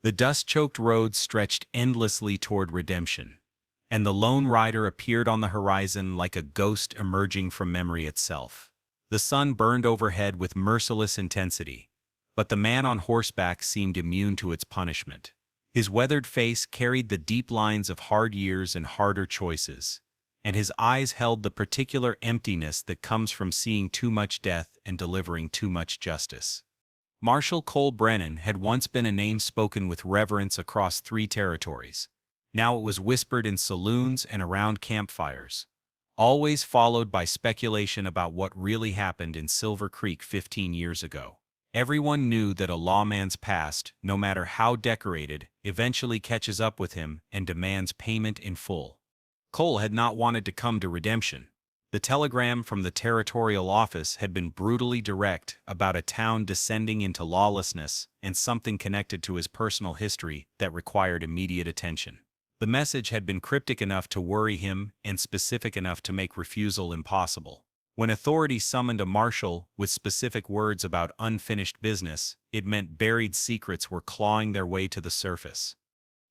The dust-choked road stretched endlessly toward redemption, and the lone rider appeared on the horizon like a ghost emerging from memory itself. The sun burned overhead with merciless intensity, but the man on horseback seemed immune to its punishment. His weathered face carried the deep lines of hard years and harder choices, and his eyes held the particular emptiness that comes from seeing too much death and delivering too much justice. Marshal Cole Brennan had once been a name spoken with reverence across 3 territories. Now it was whispered in saloons and around campfires, always followed by speculation about what really happened in Silver Creek 15 years ago. Everyone knew that a lawman's past, no matter how decorated, eventually catches up with him and demands payment in full. Cole had not wanted to come to redemption. The telegram from the territorial office had been brutally direct about a town descending into lawlessness and something connected to his personal history that required immediate attention. The message had been cryptic enough to worry him and specific enough to make refusal impossible. When authorities summoned a marshal with specific words about unfinished business, it meant buried secrets were clawing their way to the surface.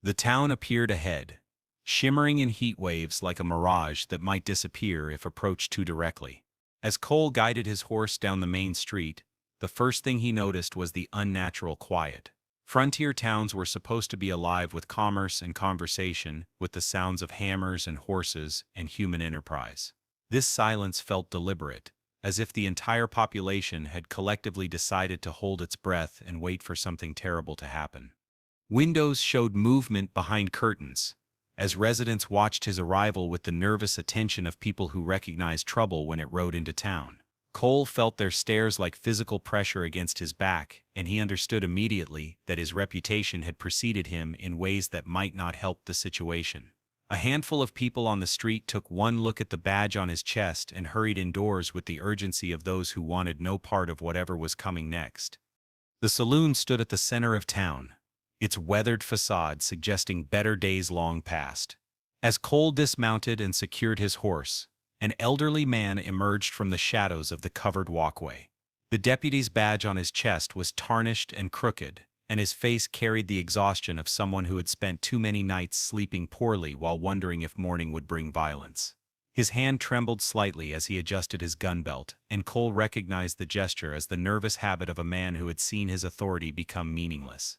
The town appeared ahead, shimmering in heat waves like a mirage that might disappear if approached too directly. As Cole guided his horse down the main street, the first thing he noticed was the unnatural quiet. Frontier towns were supposed to be alive with commerce and conversation, with the sounds of hammers and horses and human enterprise. This silence felt deliberate, as if the entire population had collectively decided to hold its breath and wait for something terrible to happen. Windows showed movement behind curtains, as residents watched his arrival with the nervous attention of people who recognized trouble when it rode into town. Cole felt their stares like physical pressure against his back, and he understood immediately that his reputation had preceded him in ways that might not help the situation. A handful of people on the street took one look at the badge on his chest and hurried indoors with the urgency of those who wanted no part of whatever was coming next. The saloon stood at the center of town, its weathered facade suggesting better days long past. As Cole dismounted and secured his horse, an elderly man emerged from the shadows of the covered walkway. The deputy's badge on his chest was tarnished and crooked, and his face carried the exhaustion of someone who had spent too many nights sleeping poorly while wondering if morning would bring violence. His hand trembled slightly as he adjusted his gun belt, and Cole recognized the gesture as the nervous habit of a man who had seen his authority become meaningless.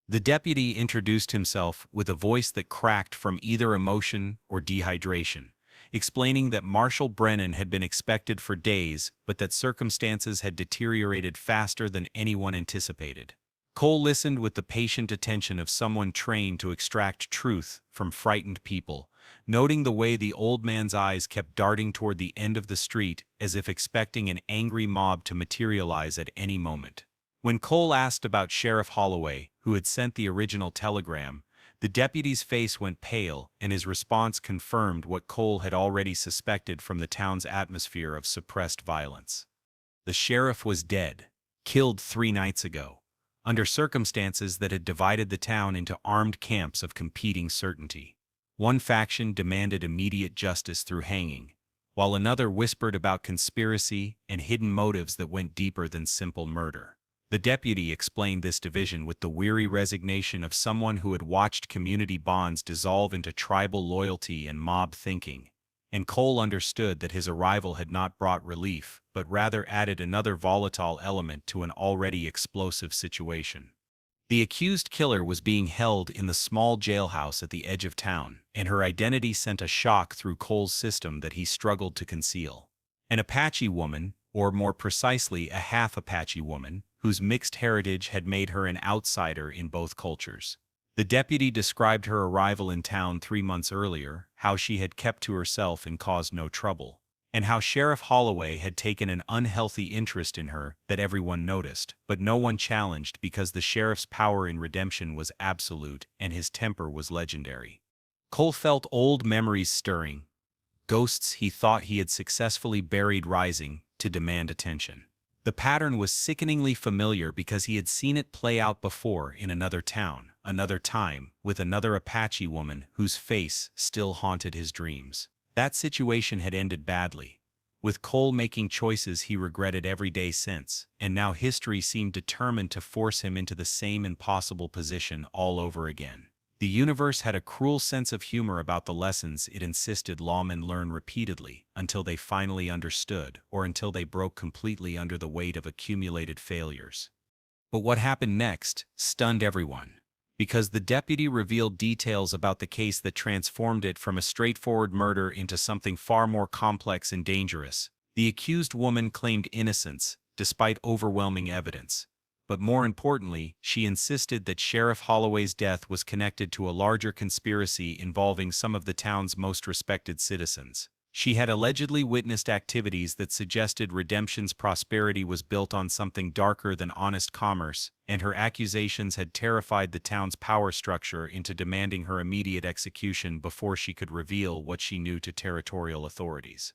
The deputy introduced himself with a voice that cracked from either emotion or dehydration, explaining that Marshal Brennan had been expected for days but that circumstances had deteriorated faster than anyone anticipated. Cole listened with the patient attention of someone trained to extract truth from frightened people, noting the way the old man's eyes kept darting toward the end of the street as if expecting an angry mob to materialize at any moment. When Cole asked about Sheriff Holloway, who had sent the original telegram, the deputy's face went pale, and his response confirmed what Cole had already suspected from the town's atmosphere of suppressed violence. The sheriff was dead, killed 3 nights ago, under circumstances that had divided the town into armed camps of competing certainty. One faction demanded immediate justice through hanging, while another whispered about conspiracy and hidden motives that went deeper than simple murder. The deputy explained this division with the weary resignation of someone who had watched community bonds dissolve into tribal loyalty and mob thinking, and Cole understood that his arrival had not brought relief, but rather added another volatile element to an already explosive situation. The accused killer was being held in the small jailhouse at the edge of town, and her identity sent a shock through Cole's system that he struggled to conceal. An Apache woman, or more precisely a half-Apache woman, whose mixed heritage had made her an outsider in both cultures. The deputy described her arrival in town 3 months earlier, how she had kept to herself and caused no trouble, and how Sheriff Holloway had taken an unhealthy interest in her that everyone noticed, but no one challenged because the sheriff's power in redemption was absolute and his temper was legendary. Cole felt old memories stirring, ghosts he thought he had successfully buried rising to demand attention. The pattern was sickeningly familiar because he had seen it play out before in another town, another time, with another Apache woman whose face still haunted his dreams. That situation had ended badly, with Cole making choices he regretted every day since, and now history seemed determined to force him into the same impossible position all over again. The universe had a cruel sense of humor about the lessons it insisted lawmen learn repeatedly until they finally understood, or until they broke completely under the weight of accumulated failures. But what happened next stunned everyone, because the deputy revealed details about the case that transformed it from a straightforward murder into something far more complex and dangerous. The accused woman claimed innocence, despite overwhelming evidence. But more importantly, she insisted that Sheriff Holloway's death was connected to a larger conspiracy involving some of the town's most respected citizens. She had allegedly witnessed activities that suggested Redemption's prosperity was built on something darker than honest commerce, and her accusations had terrified the town's power structure into demanding her immediate execution before she could reveal what she knew to territorial authorities.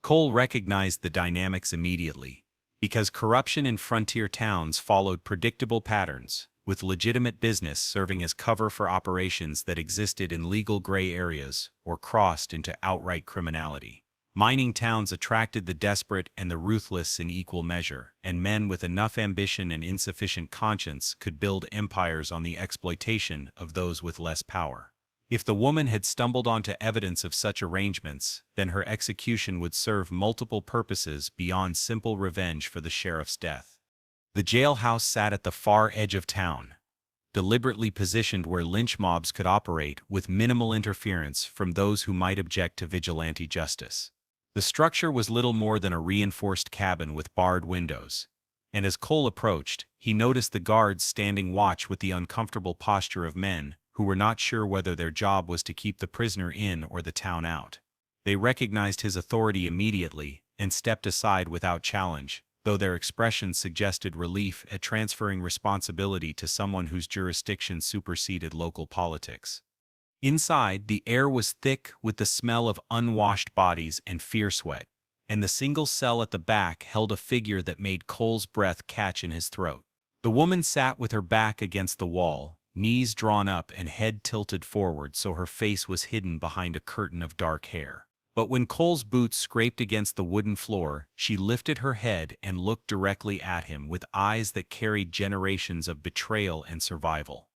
Cole recognized the dynamics immediately, because corruption in frontier towns followed predictable patterns, with legitimate business serving as cover for operations that existed in legal gray areas or crossed into outright criminality. Mining towns attracted the desperate and the ruthless in equal measure, and men with enough ambition and insufficient conscience could build empires on the exploitation of those with less power. If the woman had stumbled onto evidence of such arrangements, then her execution would serve multiple purposes beyond simple revenge for the sheriff's death. The jailhouse sat at the far edge of town, deliberately positioned where lynch mobs could operate with minimal interference from those who might object to vigilante justice. The structure was little more than a reinforced cabin with barred windows, and as Cole approached, he noticed the guards standing watch with the uncomfortable posture of men who were not sure whether their job was to keep the prisoner in or the town out. They recognized his authority immediately and stepped aside without challenge, though their expressions suggested relief at transferring responsibility to someone whose jurisdiction superseded local politics. Inside, the air was thick with the smell of unwashed bodies and fear sweat, and the single cell at the back held a figure that made Cole's breath catch in his throat. The woman sat with her back against the wall, knees drawn up and head tilted forward so her face was hidden behind a curtain of dark hair. But when Cole's boots scraped against the wooden floor, she lifted her head and looked directly at him with eyes that carried generations of betrayal and survival.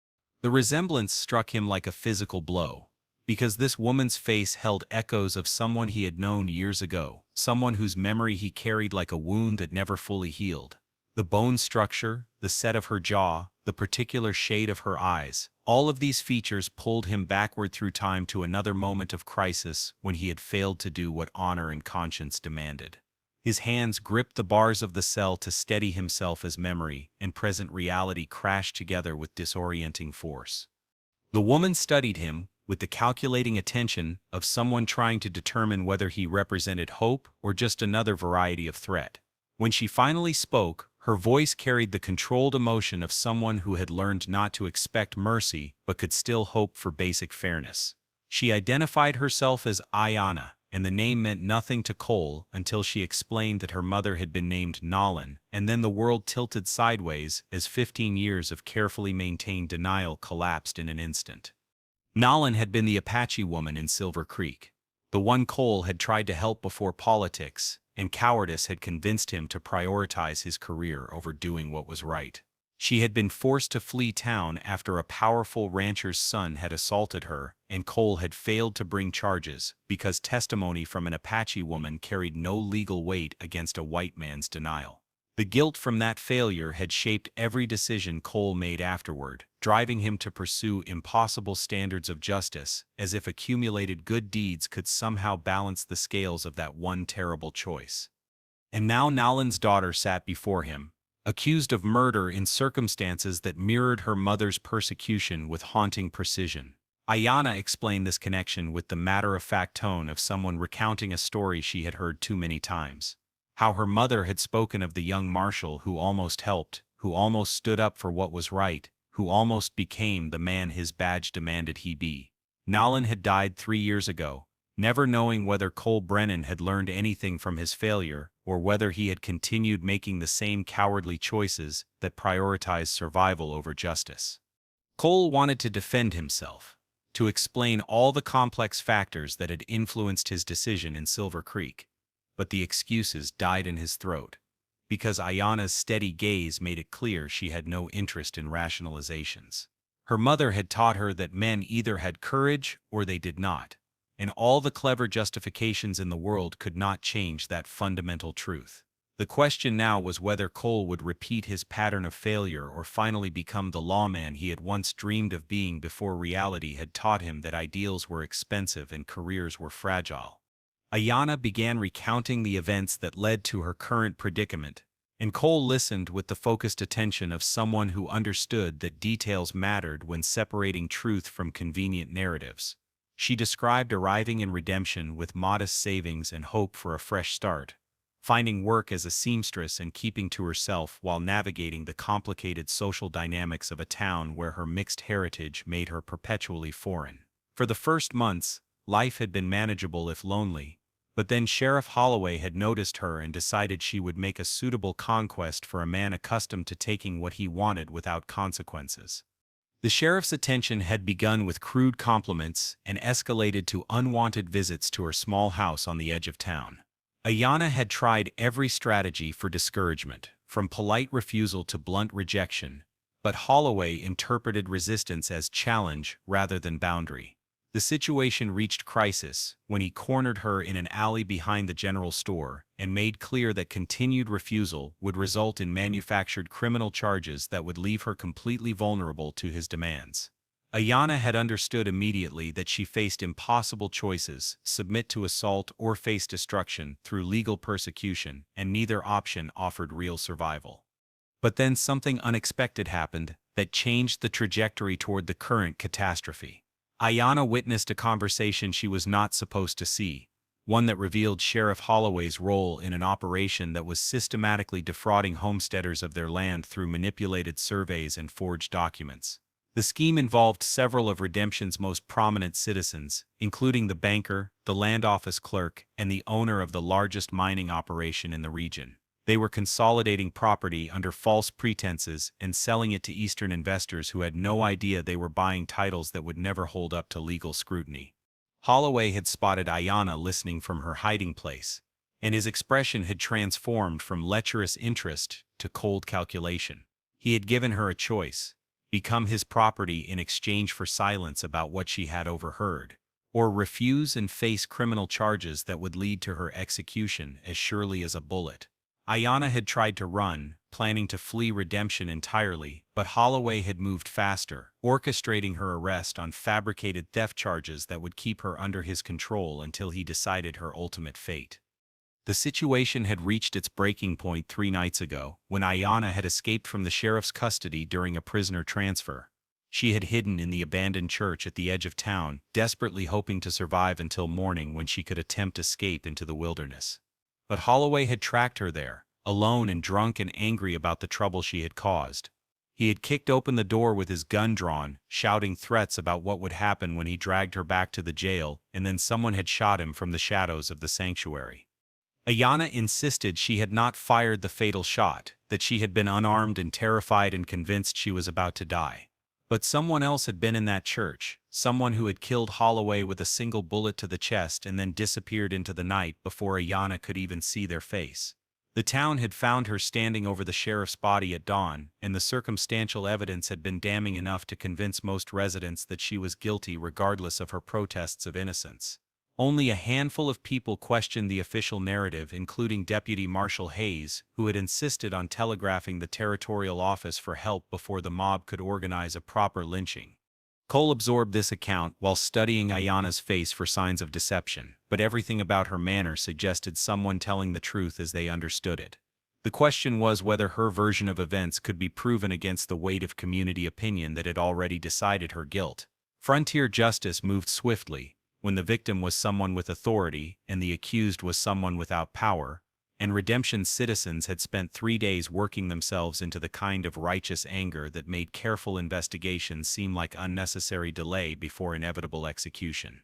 The resemblance struck him like a physical blow, because this woman's face held echoes of someone he had known years ago, someone whose memory he carried like a wound that never fully healed. The bone structure, the set of her jaw, the particular shade of her eyes, all of these features pulled him backward through time to another moment of crisis when he had failed to do what honor and conscience demanded. His hands gripped the bars of the cell to steady himself as memory and present reality crashed together with disorienting force. The woman studied him with the calculating attention of someone trying to determine whether he represented hope or just another variety of threat. When she finally spoke, her voice carried the controlled emotion of someone who had learned not to expect mercy but could still hope for basic fairness. She identified herself as Ayanna, and the name meant nothing to Cole until she explained that her mother had been named Nolan, and then the world tilted sideways as 15 years of carefully maintained denial collapsed in an instant. Nolan had been the Apache woman in Silver Creek, the one Cole had tried to help before politics, and cowardice had convinced him to prioritize his career over doing what was right. She had been forced to flee town after a powerful rancher's son had assaulted her, and Cole had failed to bring charges because testimony from an Apache woman carried no legal weight against a white man's denial. The guilt from that failure had shaped every decision Cole made afterward, driving him to pursue impossible standards of justice, as if accumulated good deeds could somehow balance the scales of that one terrible choice. And now Nolan's daughter sat before him, accused of murder in circumstances that mirrored her mother's persecution with haunting precision. Ayanna explained this connection with the matter-of-fact tone of someone recounting a story she had heard too many times. How her mother had spoken of the young marshal who almost helped, who almost stood up for what was right, who almost became the man his badge demanded he be. Nolan had died 3 years ago, never knowing whether Cole Brennan had learned anything from his failure, or whether he had continued making the same cowardly choices that prioritized survival over justice. Cole wanted to defend himself, to explain all the complex factors that had influenced his decision in Silver Creek. but the excuses died in his throat, because Ayana's steady gaze made it clear she had no interest in rationalizations. Her mother had taught her that men either had courage or they did not, and all the clever justifications in the world could not change that fundamental truth. The question now was whether Cole would repeat his pattern of failure or finally become the lawman he had once dreamed of being before reality had taught him that ideals were expensive and careers were fragile. Ayana began recounting the events that led to her current predicament, and Cole listened with the focused attention of someone who understood that details mattered when separating truth from convenient narratives. She described arriving in redemption with modest savings and hope for a fresh start, finding work as a seamstress and keeping to herself while navigating the complicated social dynamics of a town where her mixed heritage made her perpetually foreign. For the first months, life had been manageable if lonely, but then Sheriff Holloway had noticed her and decided she would make a suitable conquest for a man accustomed to taking what he wanted without consequences. The sheriff's attention had begun with crude compliments and escalated to unwanted visits to her small house on the edge of town. Ayana had tried every strategy for discouragement, from polite refusal to blunt rejection, but Holloway interpreted resistance as challenge rather than boundary. The situation reached crisis when he cornered her in an alley behind the general store and made clear that continued refusal would result in manufactured criminal charges that would leave her completely vulnerable to his demands. Ayana had understood immediately that she faced impossible choices: submit to assault or face destruction through legal persecution, and neither option offered real survival. But then something unexpected happened that changed the trajectory toward the current catastrophe. Ayana witnessed a conversation she was not supposed to see, one that revealed Sheriff Holloway's role in an operation that was systematically defrauding homesteaders of their land through manipulated surveys and forged documents. The scheme involved several of Redemption's most prominent citizens, including the banker, the land office clerk, and the owner of the largest mining operation in the region. They were consolidating property under false pretenses and selling it to Eastern investors who had no idea they were buying titles that would never hold up to legal scrutiny. Holloway had spotted Ayana listening from her hiding place, and his expression had transformed from lecherous interest to cold calculation. He had given her a choice: become his property in exchange for silence about what she had overheard, or refuse and face criminal charges that would lead to her execution as surely as a bullet. Ayana had tried to run, planning to flee Redemption entirely, but Holloway had moved faster, orchestrating her arrest on fabricated theft charges that would keep her under his control until he decided her ultimate fate. The situation had reached its breaking point 3 nights ago, when Ayana had escaped from the sheriff's custody during a prisoner transfer. She had hidden in the abandoned church at the edge of town, desperately hoping to survive until morning when she could attempt escape into the wilderness. But Holloway had tracked her there, alone and drunk and angry about the trouble she had caused. He had kicked open the door with his gun drawn, shouting threats about what would happen when he dragged her back to the jail, and then someone had shot him from the shadows of the sanctuary. Ayana insisted she had not fired the fatal shot, that she had been unarmed and terrified and convinced she was about to die. But someone else had been in that church, someone who had killed Holloway with a single bullet to the chest and then disappeared into the night before Ayana could even see their face. The town had found her standing over the sheriff's body at dawn, and the circumstantial evidence had been damning enough to convince most residents that she was guilty regardless of her protests of innocence. Only a handful of people questioned the official narrative, including Deputy Marshal Hayes, who had insisted on telegraphing the territorial office for help before the mob could organize a proper lynching. Cole absorbed this account while studying Ayana's face for signs of deception, but everything about her manner suggested someone telling the truth as they understood it. The question was whether her version of events could be proven against the weight of community opinion that had already decided her guilt. Frontier justice moved swiftly, when the victim was someone with authority and the accused was someone without power, and Redemption's citizens had spent 3 days working themselves into the kind of righteous anger that made careful investigation seem like unnecessary delay before inevitable execution.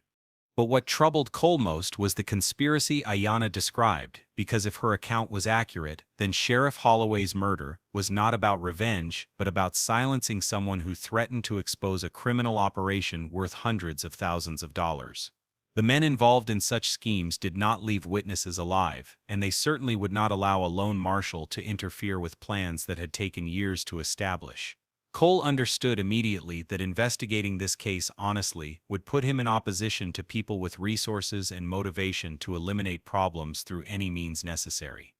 But what troubled Cole most was the conspiracy Ayana described, because if her account was accurate, then Sheriff Holloway's murder was not about revenge, but about silencing someone who threatened to expose a criminal operation worth hundreds of thousands of dollars. The men involved in such schemes did not leave witnesses alive, and they certainly would not allow a lone marshal to interfere with plans that had taken years to establish. Cole understood immediately that investigating this case honestly would put him in opposition to people with resources and motivation to eliminate problems through any means necessary.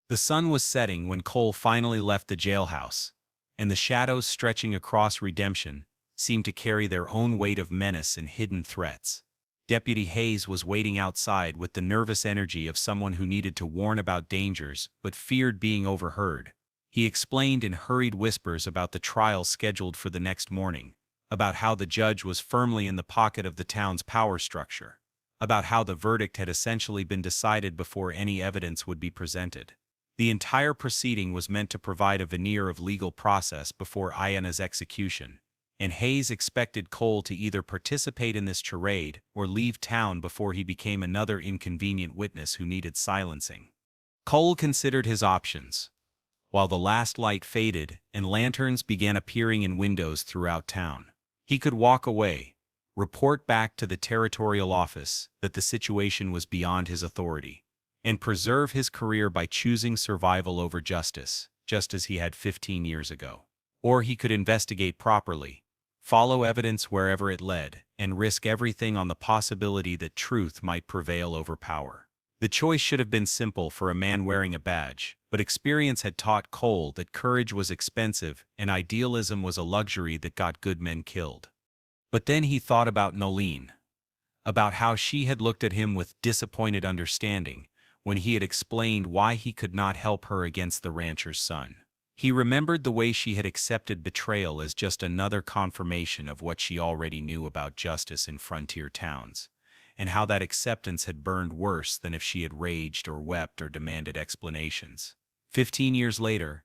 The sun was setting when Cole finally left the jailhouse, and the shadows stretching across Redemption seemed to carry their own weight of menace and hidden threats. Deputy Hayes was waiting outside with the nervous energy of someone who needed to warn about dangers but feared being overheard. He explained in hurried whispers about the trial scheduled for the next morning, about how the judge was firmly in the pocket of the town's power structure, about how the verdict had essentially been decided before any evidence would be presented. The entire proceeding was meant to provide a veneer of legal process before Ayanna's execution, and Hayes expected Cole to either participate in this charade or leave town before he became another inconvenient witness who needed silencing. Cole considered his options, while the last light faded and lanterns began appearing in windows throughout town. He could walk away, report back to the territorial office that the situation was beyond his authority, and preserve his career by choosing survival over justice, just as he had 15 years ago. Or he could investigate properly, follow evidence wherever it led, and risk everything on the possibility that truth might prevail over power. The choice should have been simple for a man wearing a badge, but experience had taught Cole that courage was expensive and idealism was a luxury that got good men killed. But then he thought about Nolene, about how she had looked at him with disappointed understanding when he had explained why he could not help her against the rancher's son. He remembered the way she had accepted betrayal as just another confirmation of what she already knew about justice in frontier towns, and how that acceptance had burned worse than if she had raged or wept or demanded explanations. 15 years later,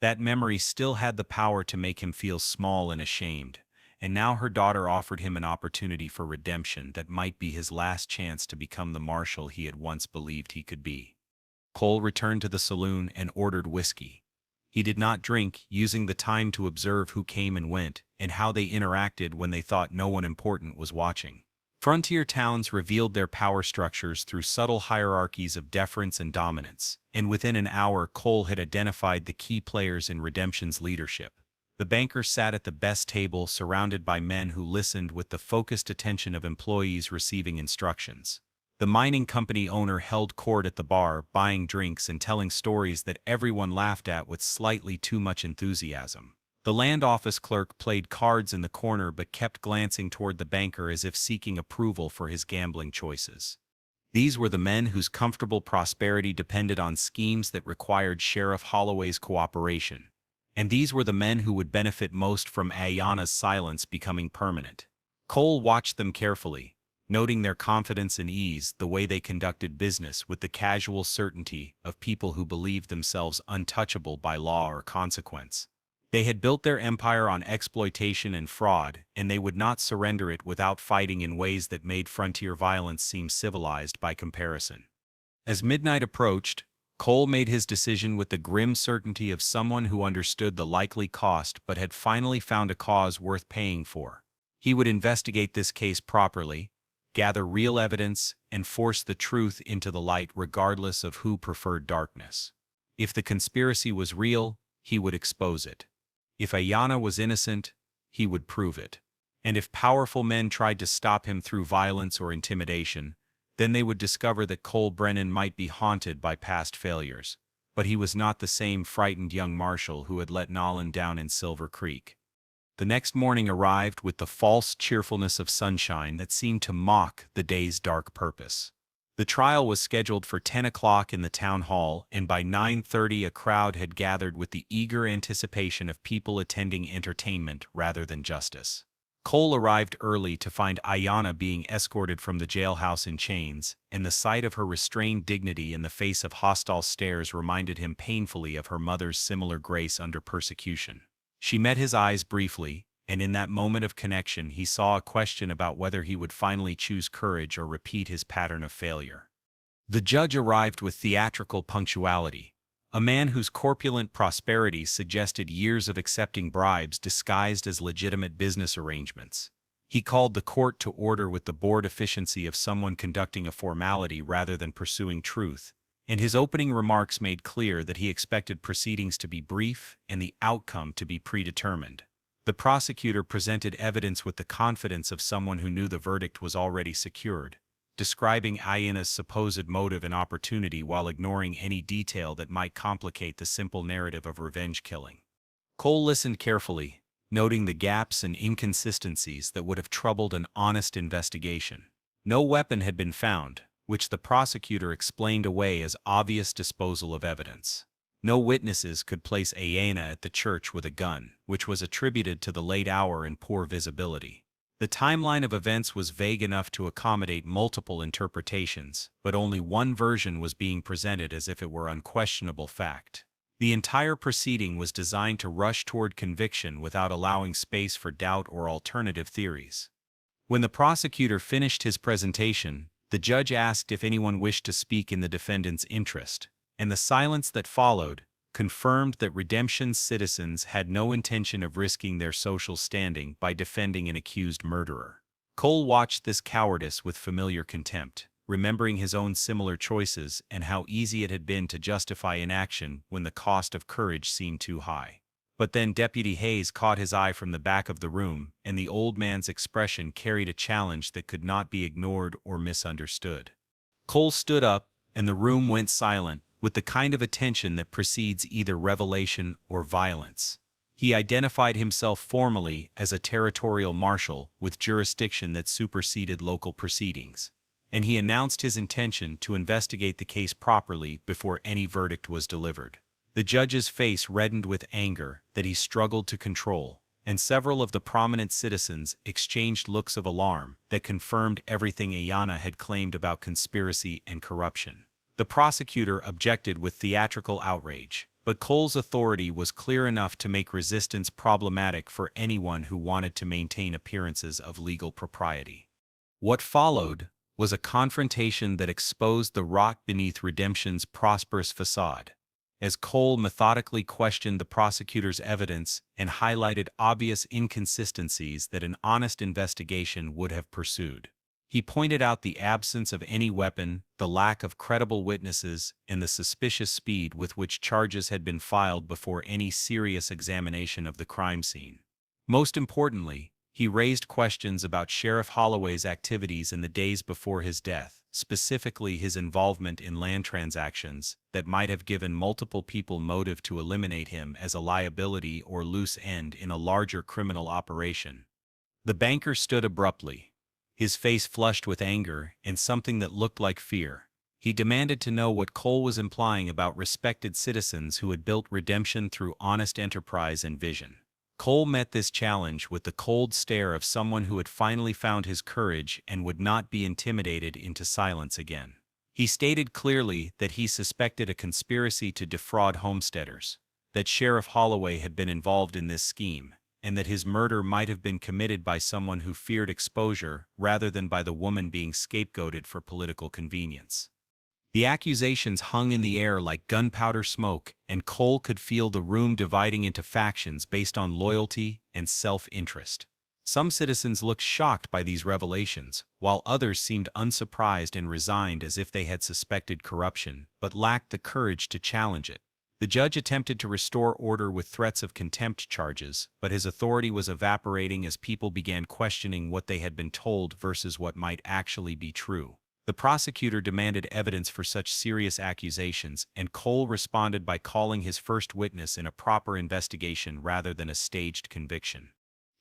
that memory still had the power to make him feel small and ashamed, and now her daughter offered him an opportunity for redemption that might be his last chance to become the marshal he had once believed he could be. Cole returned to the saloon and ordered whiskey. He did not drink, using the time to observe who came and went, and how they interacted when they thought no one important was watching. Frontier towns revealed their power structures through subtle hierarchies of deference and dominance, and within an hour Cole had identified the key players in Redemption's leadership. The banker sat at the best table surrounded by men who listened with the focused attention of employees receiving instructions. The mining company owner held court at the bar, buying drinks and telling stories that everyone laughed at with slightly too much enthusiasm. The land office clerk played cards in the corner but kept glancing toward the banker as if seeking approval for his gambling choices. These were the men whose comfortable prosperity depended on schemes that required Sheriff Holloway's cooperation. And these were the men who would benefit most from Ayanna's silence becoming permanent. Cole watched them carefully, noting their confidence and ease, the way they conducted business with the casual certainty of people who believed themselves untouchable by law or consequence. They had built their empire on exploitation and fraud, and they would not surrender it without fighting in ways that made frontier violence seem civilized by comparison. As midnight approached, Cole made his decision with the grim certainty of someone who understood the likely cost but had finally found a cause worth paying for. He would investigate this case properly, gather real evidence, and force the truth into the light regardless of who preferred darkness. If the conspiracy was real, he would expose it. If Ayanna was innocent, he would prove it. And if powerful men tried to stop him through violence or intimidation, then they would discover that Cole Brennan might be haunted by past failures. But he was not the same frightened young marshal who had let Nolan down in Silver Creek. The next morning arrived with the false cheerfulness of sunshine that seemed to mock the day's dark purpose. The trial was scheduled for 10 o'clock in the town hall, and by 9:30 a crowd had gathered with the eager anticipation of people attending entertainment rather than justice. Cole arrived early to find Ayanna being escorted from the jailhouse in chains, and the sight of her restrained dignity in the face of hostile stares reminded him painfully of her mother's similar grace under persecution. She met his eyes briefly, and in that moment of connection he saw a question about whether he would finally choose courage or repeat his pattern of failure. The judge arrived with theatrical punctuality, a man whose corpulent prosperity suggested years of accepting bribes disguised as legitimate business arrangements. He called the court to order with the bored efficiency of someone conducting a formality rather than pursuing truth, and his opening remarks made clear that he expected proceedings to be brief and the outcome to be predetermined. The prosecutor presented evidence with the confidence of someone who knew the verdict was already secured, describing Ayanna's supposed motive and opportunity while ignoring any detail that might complicate the simple narrative of revenge killing. Cole listened carefully, noting the gaps and inconsistencies that would have troubled an honest investigation. No weapon had been found, which the prosecutor explained away as obvious disposal of evidence. No witnesses could place Ayanna at the church with a gun, which was attributed to the late hour and poor visibility. The timeline of events was vague enough to accommodate multiple interpretations, but only one version was being presented as if it were unquestionable fact. The entire proceeding was designed to rush toward conviction without allowing space for doubt or alternative theories. When the prosecutor finished his presentation, the judge asked if anyone wished to speak in the defendant's interest, and the silence that followed confirmed that Redemption's citizens had no intention of risking their social standing by defending an accused murderer. Cole watched this cowardice with familiar contempt, remembering his own similar choices and how easy it had been to justify inaction when the cost of courage seemed too high. But then Deputy Hayes caught his eye from the back of the room, and the old man's expression carried a challenge that could not be ignored or misunderstood. Cole stood up, and the room went silent, with the kind of attention that precedes either revelation or violence. He identified himself formally as a territorial marshal with jurisdiction that superseded local proceedings, and he announced his intention to investigate the case properly before any verdict was delivered. The judge's face reddened with anger that he struggled to control, and several of the prominent citizens exchanged looks of alarm that confirmed everything Ayanna had claimed about conspiracy and corruption. The prosecutor objected with theatrical outrage, but Cole's authority was clear enough to make resistance problematic for anyone who wanted to maintain appearances of legal propriety. What followed was a confrontation that exposed the rot beneath Redemption's prosperous facade. As Cole methodically questioned the prosecutor's evidence and highlighted obvious inconsistencies that an honest investigation would have pursued. He pointed out the absence of any weapon, the lack of credible witnesses, and the suspicious speed with which charges had been filed before any serious examination of the crime scene. Most importantly, he raised questions about Sheriff Holloway's activities in the days before his death, specifically his involvement in land transactions that might have given multiple people motive to eliminate him as a liability or loose end in a larger criminal operation. The banker stood abruptly, his face flushed with anger and something that looked like fear. He demanded to know what Cole was implying about respected citizens who had built Redemption through honest enterprise and vision. Cole met this challenge with the cold stare of someone who had finally found his courage and would not be intimidated into silence again. He stated clearly that he suspected a conspiracy to defraud homesteaders, that Sheriff Holloway had been involved in this scheme, and that his murder might have been committed by someone who feared exposure rather than by the woman being scapegoated for political convenience. The accusations hung in the air like gunpowder smoke, and Cole could feel the room dividing into factions based on loyalty and self-interest. Some citizens looked shocked by these revelations, while others seemed unsurprised and resigned as if they had suspected corruption, but lacked the courage to challenge it. The judge attempted to restore order with threats of contempt charges, but his authority was evaporating as people began questioning what they had been told versus what might actually be true. The prosecutor demanded evidence for such serious accusations, and Cole responded by calling his first witness in a proper investigation rather than a staged conviction.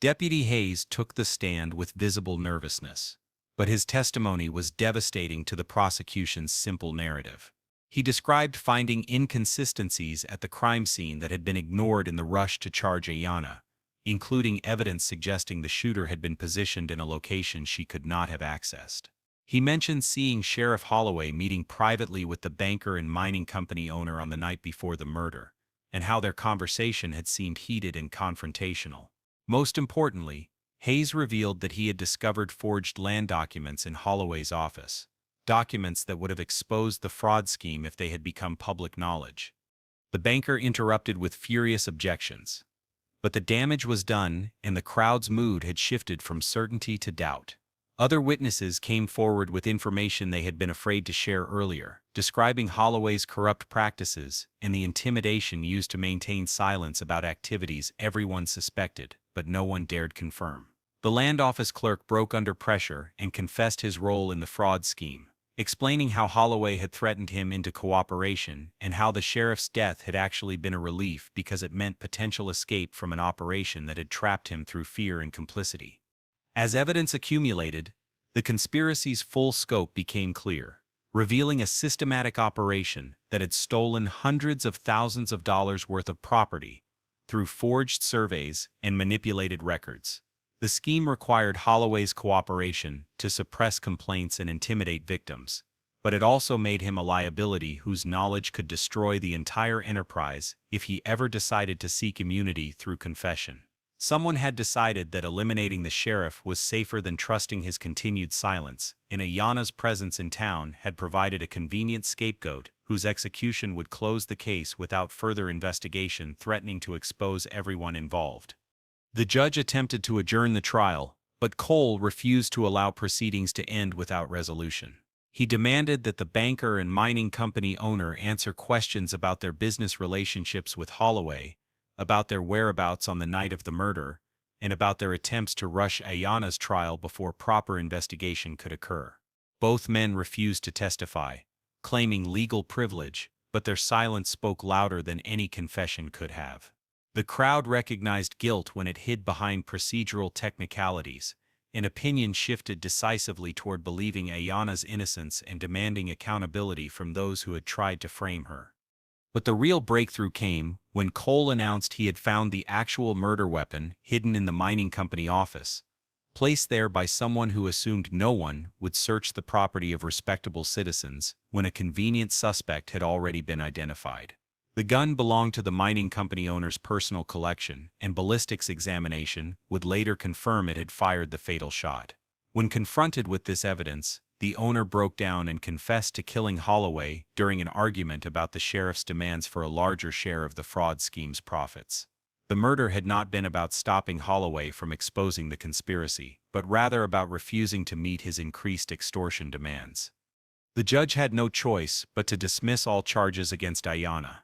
Deputy Hayes took the stand with visible nervousness, but his testimony was devastating to the prosecution's simple narrative. He described finding inconsistencies at the crime scene that had been ignored in the rush to charge Ayanna, including evidence suggesting the shooter had been positioned in a location she could not have accessed. He mentioned seeing Sheriff Holloway meeting privately with the banker and mining company owner on the night before the murder, and how their conversation had seemed heated and confrontational. Most importantly, Hayes revealed that he had discovered forged land documents in Holloway's office, documents that would have exposed the fraud scheme if they had become public knowledge. The banker interrupted with furious objections. But the damage was done, and the crowd's mood had shifted from certainty to doubt. Other witnesses came forward with information they had been afraid to share earlier, describing Holloway's corrupt practices and the intimidation used to maintain silence about activities everyone suspected, but no one dared confirm. The land office clerk broke under pressure and confessed his role in the fraud scheme, explaining how Holloway had threatened him into cooperation and how the sheriff's death had actually been a relief because it meant potential escape from an operation that had trapped him through fear and complicity. As evidence accumulated, the conspiracy's full scope became clear, revealing a systematic operation that had stolen hundreds of thousands of dollars worth of property through forged surveys and manipulated records. The scheme required Holloway's cooperation to suppress complaints and intimidate victims, but it also made him a liability whose knowledge could destroy the entire enterprise if he ever decided to seek immunity through confession. Someone had decided that eliminating the sheriff was safer than trusting his continued silence, and Ayanna's presence in town had provided a convenient scapegoat whose execution would close the case without further investigation threatening to expose everyone involved. The judge attempted to adjourn the trial, but Cole refused to allow proceedings to end without resolution. He demanded that the banker and mining company owner answer questions about their business relationships with Holloway, about their whereabouts on the night of the murder, and about their attempts to rush Ayanna's trial before proper investigation could occur. Both men refused to testify, claiming legal privilege, but their silence spoke louder than any confession could have. The crowd recognized guilt when it hid behind procedural technicalities, and opinion shifted decisively toward believing Ayanna's innocence and demanding accountability from those who had tried to frame her. But the real breakthrough came when Cole announced he had found the actual murder weapon hidden in the mining company office, placed there by someone who assumed no one would search the property of respectable citizens when a convenient suspect had already been identified. The gun belonged to the mining company owner's personal collection, and ballistics examination would later confirm it had fired the fatal shot. When confronted with this evidence, the owner broke down and confessed to killing Holloway during an argument about the sheriff's demands for a larger share of the fraud scheme's profits. The murder had not been about stopping Holloway from exposing the conspiracy, but rather about refusing to meet his increased extortion demands. The judge had no choice but to dismiss all charges against Ayanna,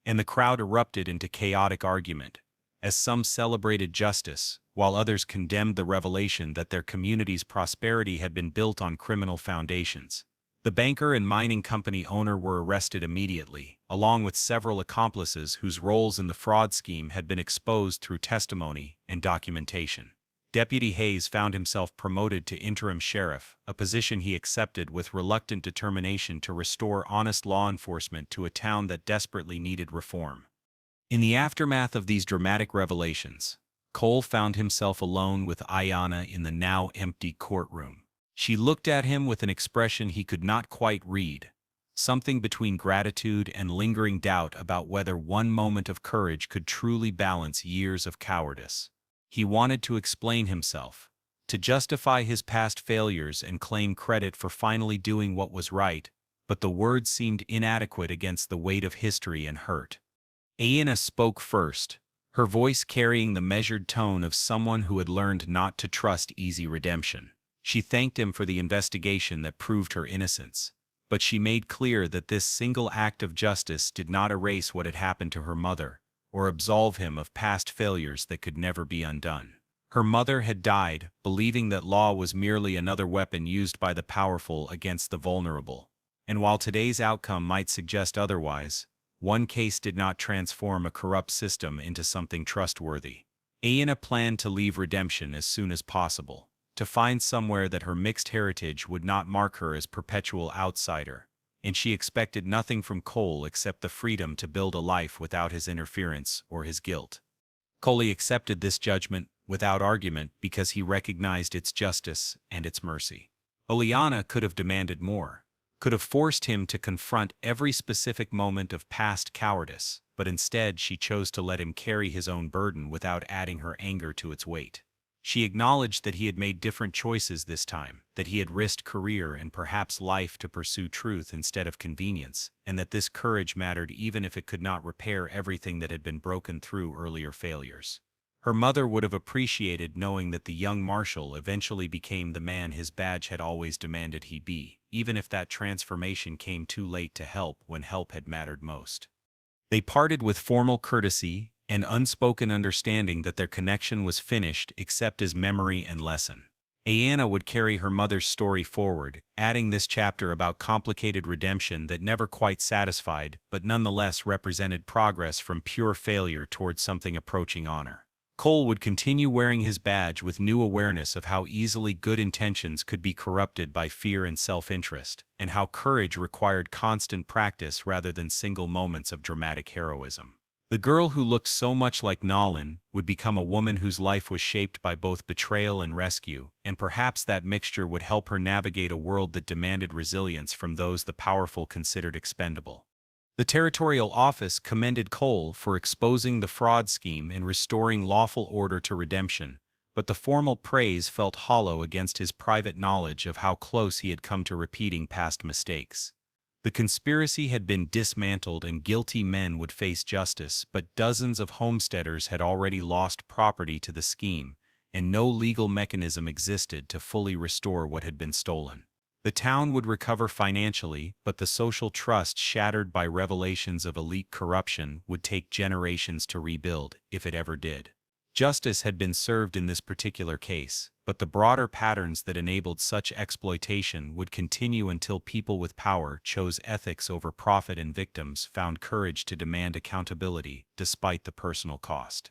and the crowd erupted into chaotic argument, as some celebrated justice, while others condemned the revelation that their community's prosperity had been built on criminal foundations. The banker and mining company owner were arrested immediately, along with several accomplices whose roles in the fraud scheme had been exposed through testimony and documentation. Deputy Hayes found himself promoted to interim sheriff, a position he accepted with reluctant determination to restore honest law enforcement to a town that desperately needed reform. In the aftermath of these dramatic revelations, Cole found himself alone with Ayanna in the now empty courtroom. She looked at him with an expression he could not quite read, something between gratitude and lingering doubt about whether one moment of courage could truly balance years of cowardice. He wanted to explain himself, to justify his past failures and claim credit for finally doing what was right, but the words seemed inadequate against the weight of history and hurt. Ayanna spoke first, her voice carrying the measured tone of someone who had learned not to trust easy redemption. She thanked him for the investigation that proved her innocence, but she made clear that this single act of justice did not erase what had happened to her mother, or absolve him of past failures that could never be undone. Her mother had died, believing that law was merely another weapon used by the powerful against the vulnerable. And while today's outcome might suggest otherwise, one case did not transform a corrupt system into something trustworthy. Ayanna planned to leave redemption as soon as possible, to find somewhere that her mixed heritage would not mark her as perpetual outsider, and she expected nothing from Cole except the freedom to build a life without his interference or his guilt. Cole accepted this judgment without argument because he recognized its justice and its mercy. Ayanna could have demanded more, could have forced him to confront every specific moment of past cowardice, but instead she chose to let him carry his own burden without adding her anger to its weight. She acknowledged that he had made different choices this time, that he had risked career and perhaps life to pursue truth instead of convenience, and that this courage mattered even if it could not repair everything that had been broken through earlier failures. Her mother would have appreciated knowing that the young marshal eventually became the man his badge had always demanded he be, even if that transformation came too late to help when help had mattered most. They parted with formal courtesy and unspoken understanding that their connection was finished except as memory and lesson. Ayanna would carry her mother's story forward, adding this chapter about complicated redemption that never quite satisfied but nonetheless represented progress from pure failure towards something approaching honor. Cole would continue wearing his badge with new awareness of how easily good intentions could be corrupted by fear and self-interest, and how courage required constant practice rather than single moments of dramatic heroism. The girl who looked so much like Nolan would become a woman whose life was shaped by both betrayal and rescue, and perhaps that mixture would help her navigate a world that demanded resilience from those the powerful considered expendable. The Territorial Office commended Cole for exposing the fraud scheme and restoring lawful order to redemption, but the formal praise felt hollow against his private knowledge of how close he had come to repeating past mistakes. The conspiracy had been dismantled and guilty men would face justice, but dozens of homesteaders had already lost property to the scheme, and no legal mechanism existed to fully restore what had been stolen. The town would recover financially, but the social trust shattered by revelations of elite corruption would take generations to rebuild, if it ever did. Justice had been served in this particular case, but the broader patterns that enabled such exploitation would continue until people with power chose ethics over profit and victims found courage to demand accountability despite the personal cost.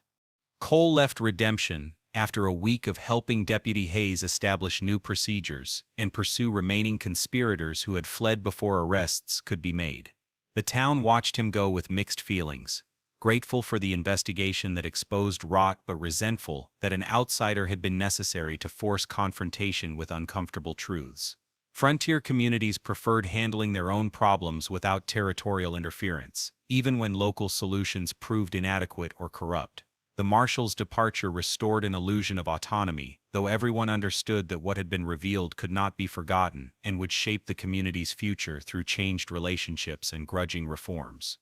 Cole left Redemption after a week of helping Deputy Hayes establish new procedures and pursue remaining conspirators who had fled before arrests could be made. The town watched him go with mixed feelings, grateful for the investigation that exposed rot but resentful that an outsider had been necessary to force confrontation with uncomfortable truths. Frontier communities preferred handling their own problems without territorial interference, even when local solutions proved inadequate or corrupt. The marshal's departure restored an illusion of autonomy, though everyone understood that what had been revealed could not be forgotten and would shape the community's future through changed relationships and grudging reforms.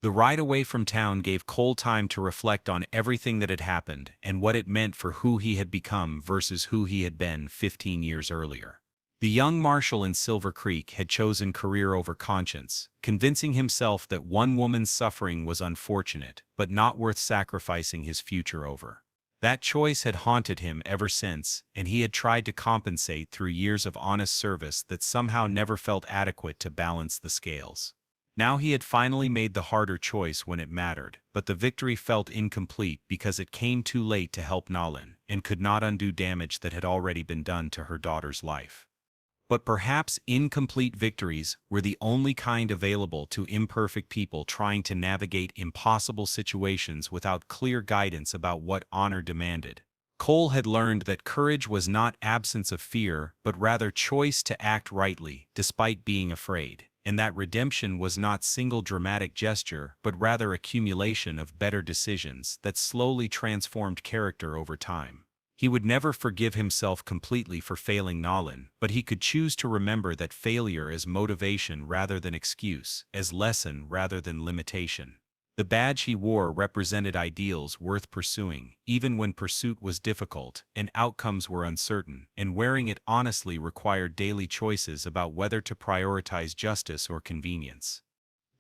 The ride away from town gave Cole time to reflect on everything that had happened and what it meant for who he had become versus who he had been 15 years earlier. The young marshal in Silver Creek had chosen career over conscience, convincing himself that one woman's suffering was unfortunate, but not worth sacrificing his future over. That choice had haunted him ever since, and he had tried to compensate through years of honest service that somehow never felt adequate to balance the scales. Now he had finally made the harder choice when it mattered, but the victory felt incomplete because it came too late to help Nolan, and could not undo damage that had already been done to her daughter's life. But perhaps incomplete victories were the only kind available to imperfect people trying to navigate impossible situations without clear guidance about what honor demanded. Cole had learned that courage was not absence of fear, but rather choice to act rightly, despite being afraid, and that redemption was not single dramatic gesture, but rather accumulation of better decisions that slowly transformed character over time. He would never forgive himself completely for failing Nolan, but he could choose to remember that failure as motivation rather than excuse, as lesson rather than limitation. The badge he wore represented ideals worth pursuing, even when pursuit was difficult and outcomes were uncertain, and wearing it honestly required daily choices about whether to prioritize justice or convenience.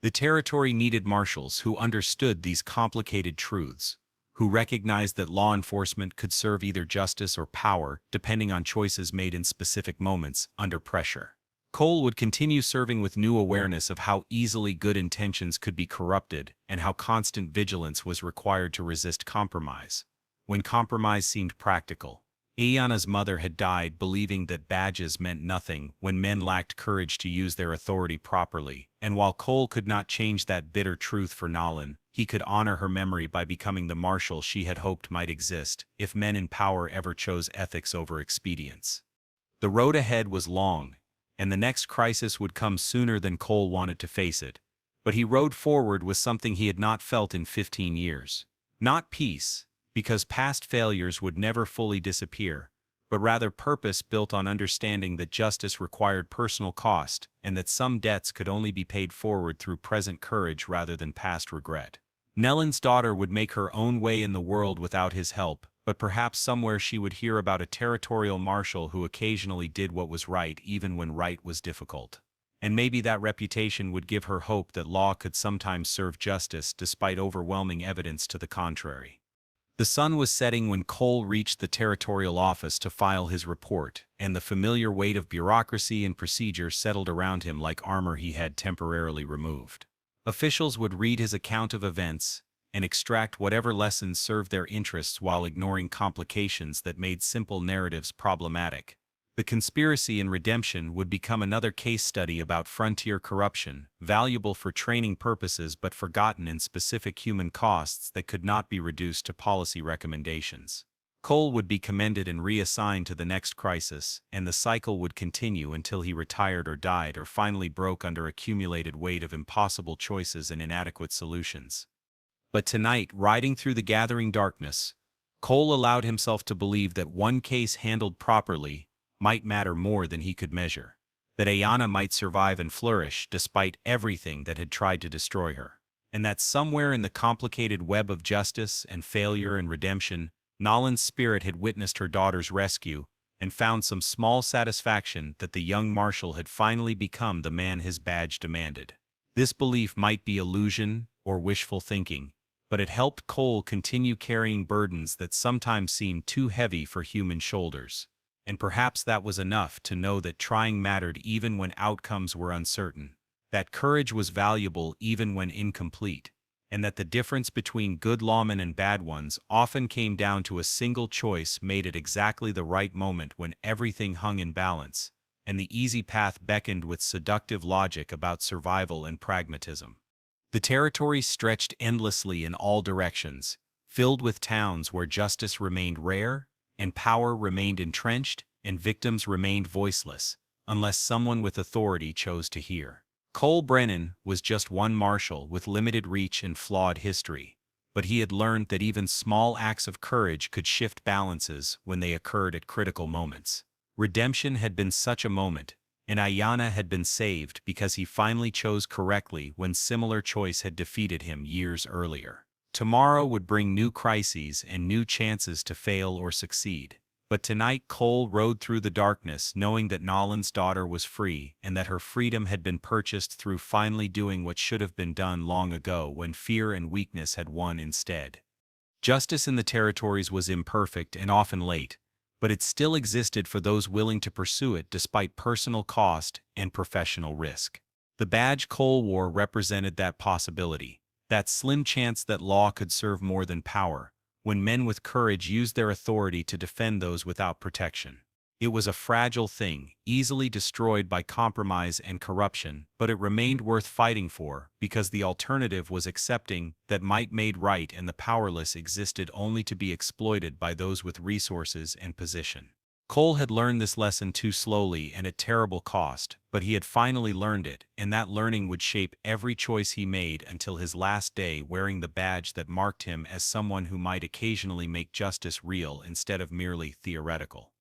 The territory needed marshals who understood these complicated truths, who recognized that law enforcement could serve either justice or power depending on choices made in specific moments under pressure. Cole would continue serving with new awareness of how easily good intentions could be corrupted and how constant vigilance was required to resist compromise, when compromise seemed practical. Ayanna's mother had died believing that badges meant nothing when men lacked courage to use their authority properly, and while Cole could not change that bitter truth for Nolan, he could honor her memory by becoming the marshal she had hoped might exist if men in power ever chose ethics over expedience. The road ahead was long, and the next crisis would come sooner than Cole wanted to face it, but he rode forward with something he had not felt in 15 years. Not peace, because past failures would never fully disappear, but rather purpose built on understanding that justice required personal cost and that some debts could only be paid forward through present courage rather than past regret. Nellen's daughter would make her own way in the world without his help, but perhaps somewhere she would hear about a territorial marshal who occasionally did what was right even when right was difficult. And maybe that reputation would give her hope that law could sometimes serve justice despite overwhelming evidence to the contrary. The sun was setting when Cole reached the territorial office to file his report, and the familiar weight of bureaucracy and procedure settled around him like armor he had temporarily removed. Officials would read his account of events and extract whatever lessons served their interests while ignoring complications that made simple narratives problematic. The conspiracy and redemption would become another case study about frontier corruption, valuable for training purposes but forgotten in specific human costs that could not be reduced to policy recommendations. Cole would be commended and reassigned to the next crisis, and the cycle would continue until he retired or died or finally broke under accumulated weight of impossible choices and inadequate solutions. But tonight, riding through the gathering darkness, Cole allowed himself to believe that one case handled properly might matter more than he could measure, that Ayanna might survive and flourish despite everything that had tried to destroy her, and that somewhere in the complicated web of justice and failure and redemption, Nolan's spirit had witnessed her daughter's rescue and found some small satisfaction that the young marshal had finally become the man his badge demanded. This belief might be illusion or wishful thinking, but it helped Cole continue carrying burdens that sometimes seemed too heavy for human shoulders. And perhaps that was enough to know that trying mattered even when outcomes were uncertain, that courage was valuable even when incomplete, and that the difference between good lawmen and bad ones often came down to a single choice made at exactly the right moment when everything hung in balance, and the easy path beckoned with seductive logic about survival and pragmatism. The territory stretched endlessly in all directions, filled with towns where justice remained rare, and power remained entrenched, and victims remained voiceless, unless someone with authority chose to hear. Cole Brennan was just one marshal with limited reach and flawed history, but he had learned that even small acts of courage could shift balances when they occurred at critical moments. Redemption had been such a moment, and Ayanna had been saved because he finally chose correctly when similar choice had defeated him years earlier. Tomorrow would bring new crises and new chances to fail or succeed. But tonight Cole rode through the darkness knowing that Nolan's daughter was free and that her freedom had been purchased through finally doing what should have been done long ago when fear and weakness had won instead. Justice in the territories was imperfect and often late, but it still existed for those willing to pursue it despite personal cost and professional risk. The badge Cole wore represented that possibility. That slim chance that law could serve more than power, when men with courage used their authority to defend those without protection. It was a fragile thing, easily destroyed by compromise and corruption, but it remained worth fighting for, because the alternative was accepting that might made right and the powerless existed only to be exploited by those with resources and position. Cole had learned this lesson too slowly and at terrible cost, but he had finally learned it, and that learning would shape every choice he made until his last day wearing the badge that marked him as someone who might occasionally make justice real instead of merely theoretical.